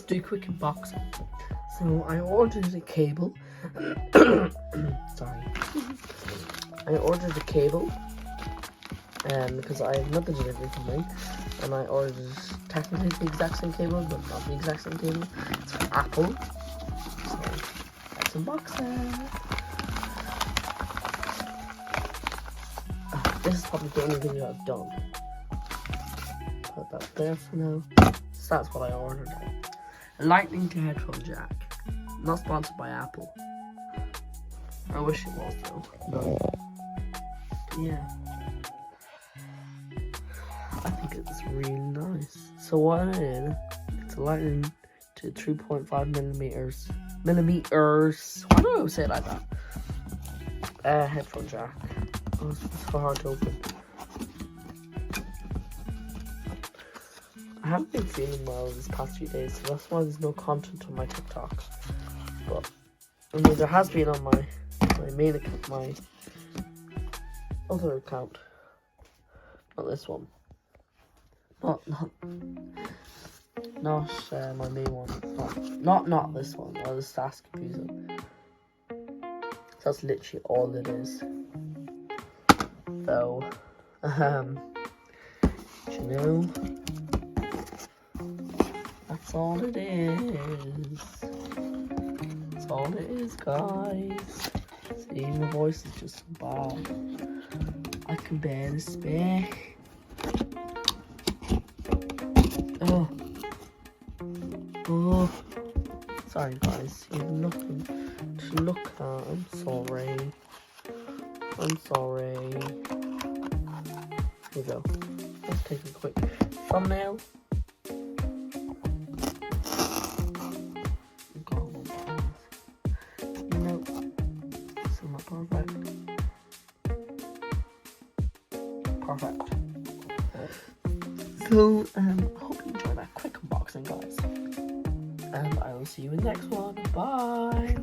do a quick unboxing. So I ordered a cable. Sorry. I ordered a cable because I have another delivery coming, and I ordered technically the exact same cable, but not the exact same cable. It's from Apple. So let's unbox it. This is probably the only video I've done. Put that there for now. So that's what I ordered. A lightning to headphone jack. Not sponsored by Apple. I wish it was though. No. Yeah. I think it's really nice. So what I did, it's a lightning to 3.5 millimeters. Why do I always say it like that? Headphone jack. Oh, it's so hard to open. I haven't been feeling well these past few days, so that's why there's no content on my TikTok. But I mean, there has been on my main account, my other account, not this one, not my main one, not this one. I was just confusing. That's literally all it is. Though, you know, that's all it is. That's all it is, guys. See, my voice is just so bad. I can barely speak. Oh. Sorry, guys. You have nothing to look at. I'm sorry. Here we go. Let's take a quick thumbnail. Nope. Still not perfect. Perfect. So, I hope you enjoyed that quick unboxing, guys. And I will see you in the next one. Bye!